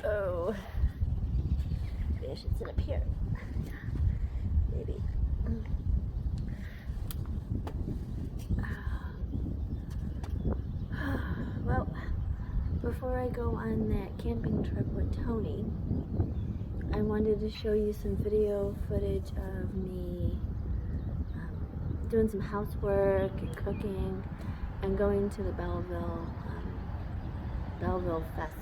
Oh, maybe I should sit up here. Maybe. Well, before I go on that camping trip with Tony, I wanted to show you some video footage of me doing some housework and cooking and going to the Bellevill-Lake-Fest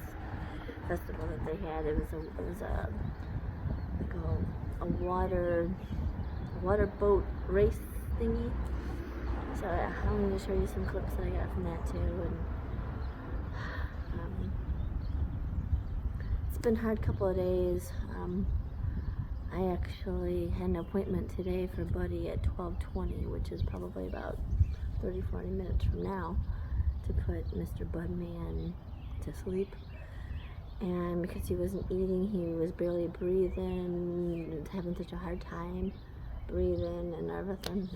festival that they had. It was a water boat race thingy. So I'm going to show you some clips that I got from that too. And it's been a hard couple of days. I actually had an appointment today for Buddy at 12:20, which is probably about 30-40 minutes from now, to put Mr. Budman to sleep. And because he wasn't eating, he was barely breathing, having such a hard time breathing and everything.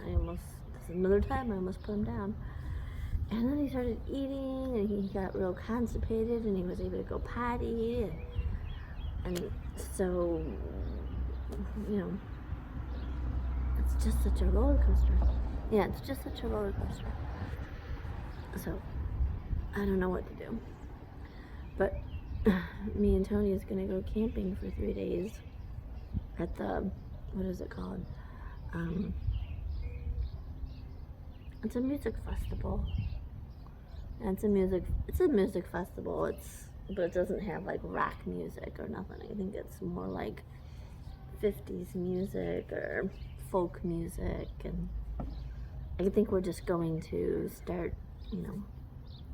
Another time I almost put him down. And then he started eating, and he got real constipated, and he was able to go potty, and so, you know, it's just such a roller coaster. Yeah, it's just such a roller coaster. So, I don't know what to do. But me and Tony is going to go camping for 3 days at the, what is it called? It's a music festival. And it's a music festival. But it doesn't have like rock music or nothing. I think it's more like 50s music or folk music, and I think we're just going to start,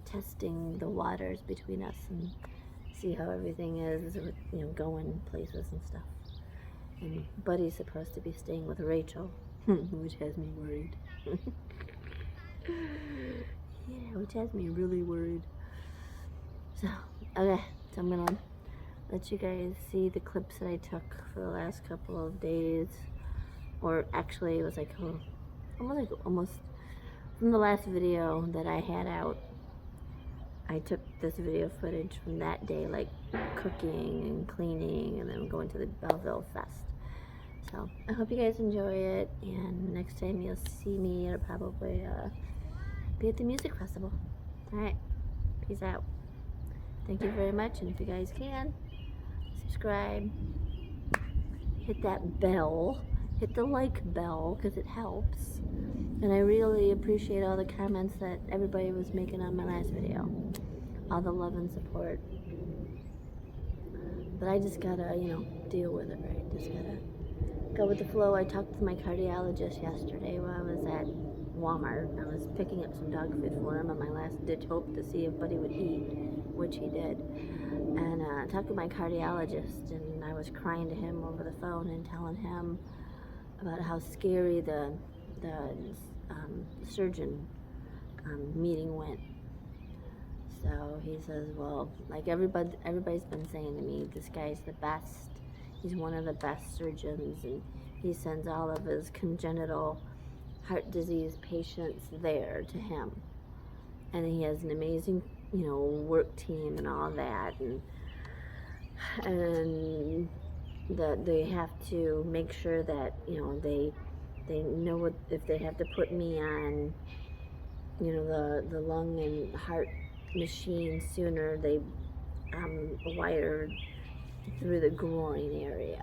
testing the waters between us and see how everything is with, going places and stuff. And Buddy's supposed to be staying with Rachel, which has me worried. Yeah, which has me really worried. So, okay, so I'm gonna let you guys see the clips that I took for the last couple of days, or actually it was like almost from the last video that I had out. I took this video footage from that day, like cooking and cleaning, and then going to the Bellevill-Fest. So I hope you guys enjoy it, and next time you'll see me, it'll probably be at the music festival. Alright, peace out. Thank you very much, and if you guys can, subscribe, hit that bell, hit the like bell, because it helps. And I really appreciate all the comments that everybody was making on my last video. All the love and support. But I just gotta, deal with it, right? Just gotta go with the flow. I talked to my cardiologist yesterday while I was at Walmart. I was picking up some dog food for him on my last ditch hope to see if Buddy would eat, which he did. And I talked to my cardiologist, and I was crying to him over the phone and telling him about how scary the surgeon meeting went. So he says, well, like everybody's been saying to me, this guy's the best. He's one of the best surgeons, and he sends all of his congenital heart disease patients there to him. And he has an amazing, work team and all that, and that they have to make sure that, they know what, if they have to put me on, the lung and heart machine sooner, they wire through the groin area.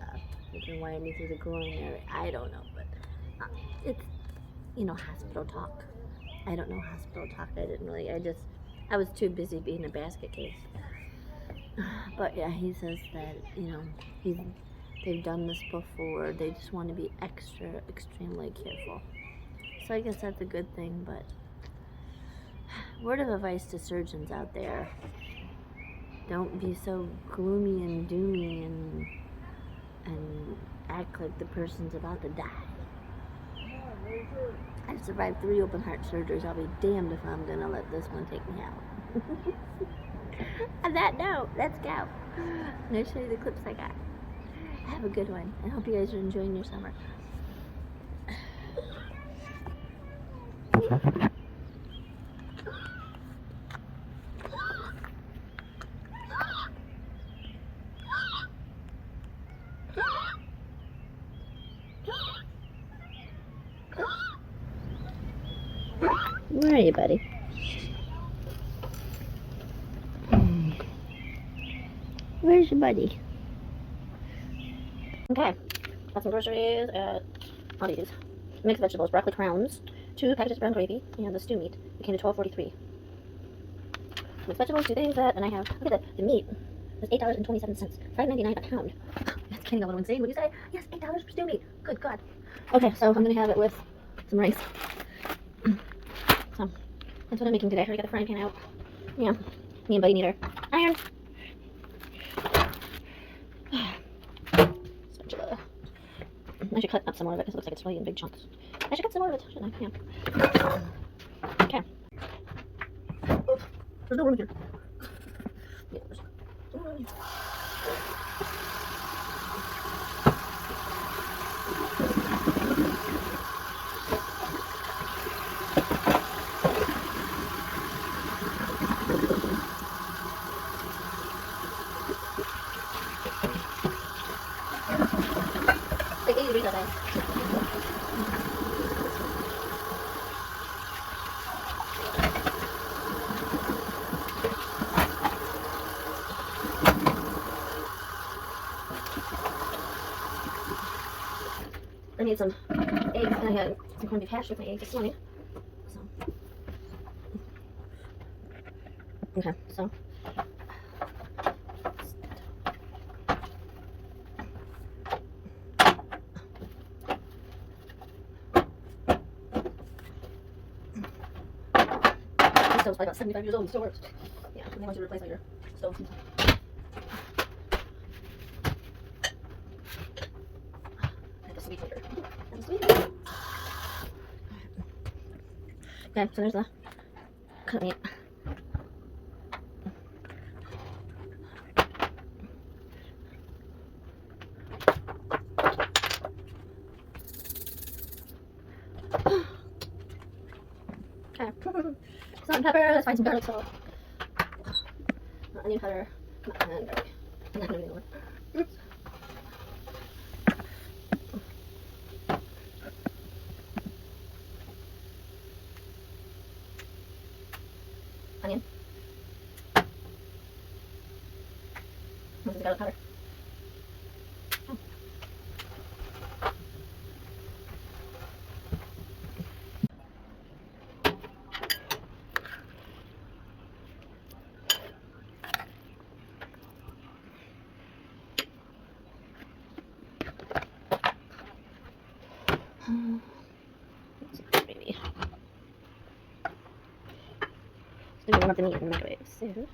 They can wire me through the groin area. I don't know, but it's, hospital talk. I don't know hospital talk. I was too busy being a basket case. But yeah, he says that, they've done this before. They just want to be extremely careful. So I guess that's a good thing, but word of advice to surgeons out there: don't be so gloomy and doomy and act like the person's about to die. I've survived 3 open heart surgeries. I'll be damned if I'm gonna let this one take me out. On that note, let's go. I'm gonna show you the clips I got. Have a good one. I hope you guys are enjoying your summer. Where are you, buddy? Where's your buddy? Okay, got some groceries at Aldi's. Mixed vegetables, broccoli crowns, 2 packages of brown gravy, and the stew meat. It came to $12.43. Mixed vegetables, 2 things that, and I have, look at the meat. It's $8.27, $5.99 a pound. That's getting a little insane. Would you say? Yes, $8 for stew meat. Good God. Okay, so I'm gonna have it with some rice. So that's what I'm making today. I already got the frying pan out. Yeah, me and Buddy need our iron. Spatula. I should cut up some more of it because it looks like it's really in big chunks. I should cut some more of it, shouldn't I? Yeah. Okay. There's no room here. Yeah, there's no room. Like 80 degrees outside. I need some eggs, and I had some corned beef hash with my eggs this morning. So. Okay, so. This stove's probably about 75 years old and still works. Yeah, and they want you to replace all your stoves and stuff. And the sweet meter. And the sweet meter. Okay, so there's the cut meat. Okay. Salt and pepper, let's find some garlic salt. Onion powder, and garlic. And then everything over. Oops. Onion. This is garlic powder. Maybe. So we want the meat in the microwave soon.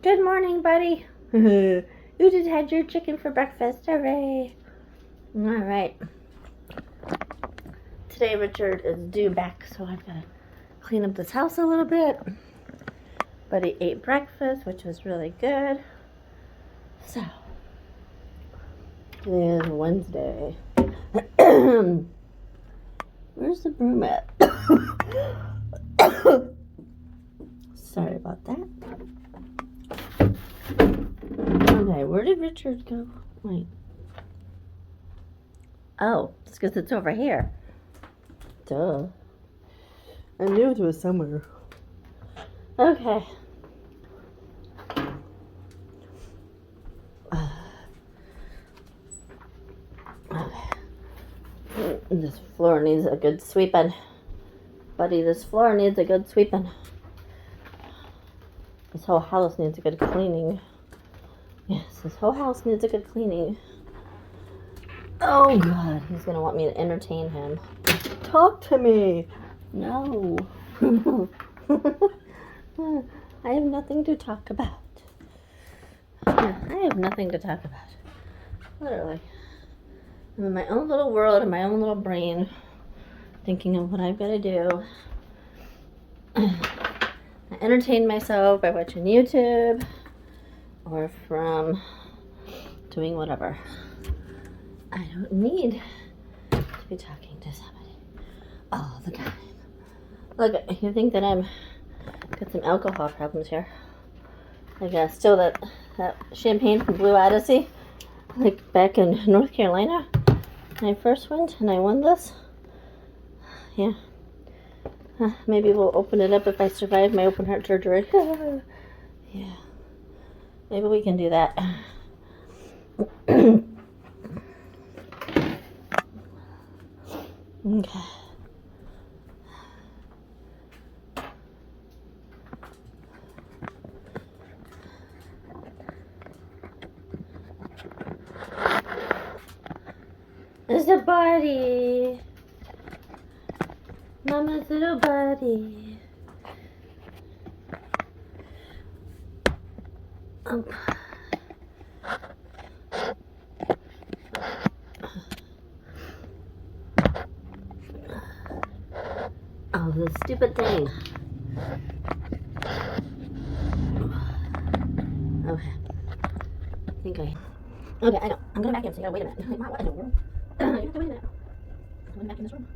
Good morning, buddy. You just had your chicken for breakfast. Hooray. All right. Today Richard is due back, so I've got to clean up this house a little bit. Buddy ate breakfast, which was really good. So, today is Wednesday. Where's the broom at? Sorry about that. Okay, where did Richard go? Wait. Oh, it's because it's over here. Duh. I knew it was somewhere. Okay. This floor needs a good sweeping. Buddy, this floor needs a good sweeping. This whole house needs a good cleaning. Yes, this whole house needs a good cleaning. Oh, God. He's going to want me to entertain him. Talk to me. No. I have nothing to talk about. Yeah, I have nothing to talk about. Literally. I'm in my own little world, in my own little brain, thinking of what I've got to do. I entertain myself by watching YouTube or from doing whatever. I don't need to be talking to somebody all the time. Look, you think that I'm got some alcohol problems here. Like still that champagne from Blue Odyssey, like back in North Carolina when I first went and I won this. Yeah. Maybe we'll open it up if I survive my open heart surgery. Yeah. Maybe we can do that. Okay. There's a body. Mama's little body. Oh, this stupid thing. Okay. Okay, I know. I'm going back in, so you gotta wait a minute. Mom, what in the world? You have to wait a minute. I'm going back in this room.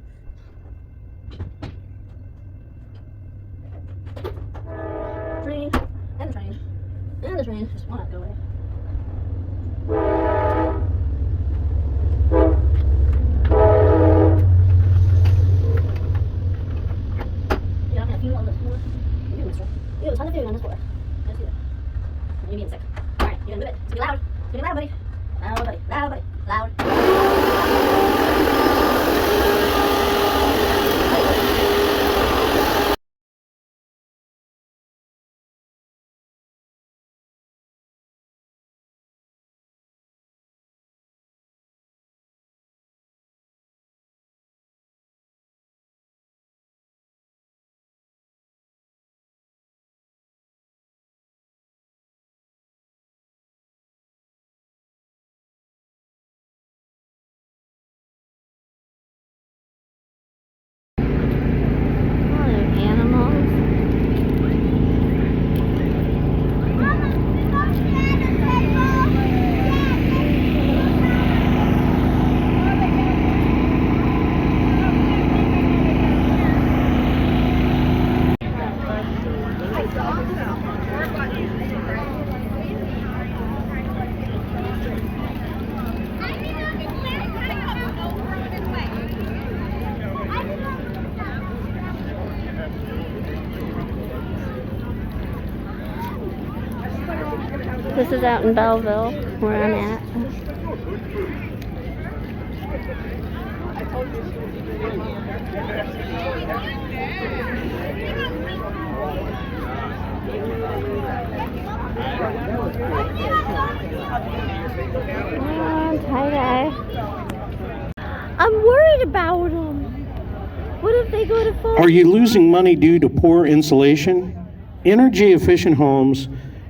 Train. And the train. And the train. Just want to go away. Yeah, I'm gonna feel on this floor. You do, mister. You have a ton of food on this floor. Let's do it. You're being sick. Alright, you're gonna move it. It's gonna be loud. It's gonna be loud, buddy. Loud, buddy. Loud, buddy. Loud. This is out in Belleville, where I'm at. Tie-dye. I'm worried about them. What if they go to fall? Are you losing money due to poor insulation? Energy efficient homes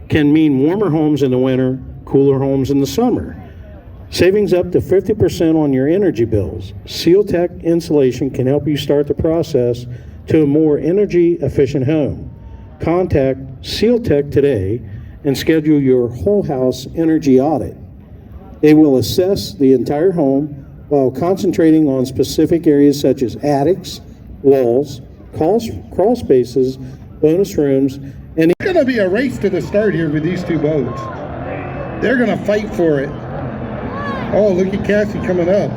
can mean warmer homes in the winter, cooler homes in the summer. Savings up to 50% on your energy bills. SealTech Insulation can help you start the process to a more energy efficient home. Contact SealTech today and schedule your whole house energy audit. They will assess the entire home while concentrating on specific areas such as attics, walls, crawl spaces, bonus rooms, and It's going to be a race to the start here with these two boats. They're going to fight for it. Oh, look at Cassie coming up.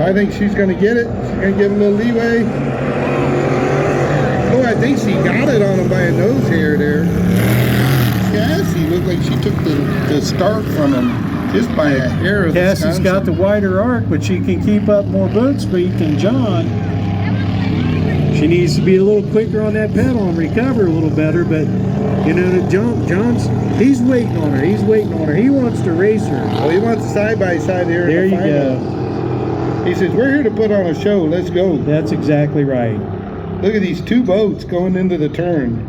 I think she's going to get it. She's going to give a little leeway. Oh, I think she got it on him by a nose hair there. Cassie looked like she took the start from him just by a hair of Cassie's got the wider arc, but she can keep up more boat speed than John. She needs to be a little quicker on that pedal and recover a little better, but you know, John's he's waiting on her. He's waiting on her. He wants to race her. Well, he wants side by side here. There you go. He says, we're here to put on a show. Let's go. That's exactly right. Look at these two boats going into the turn.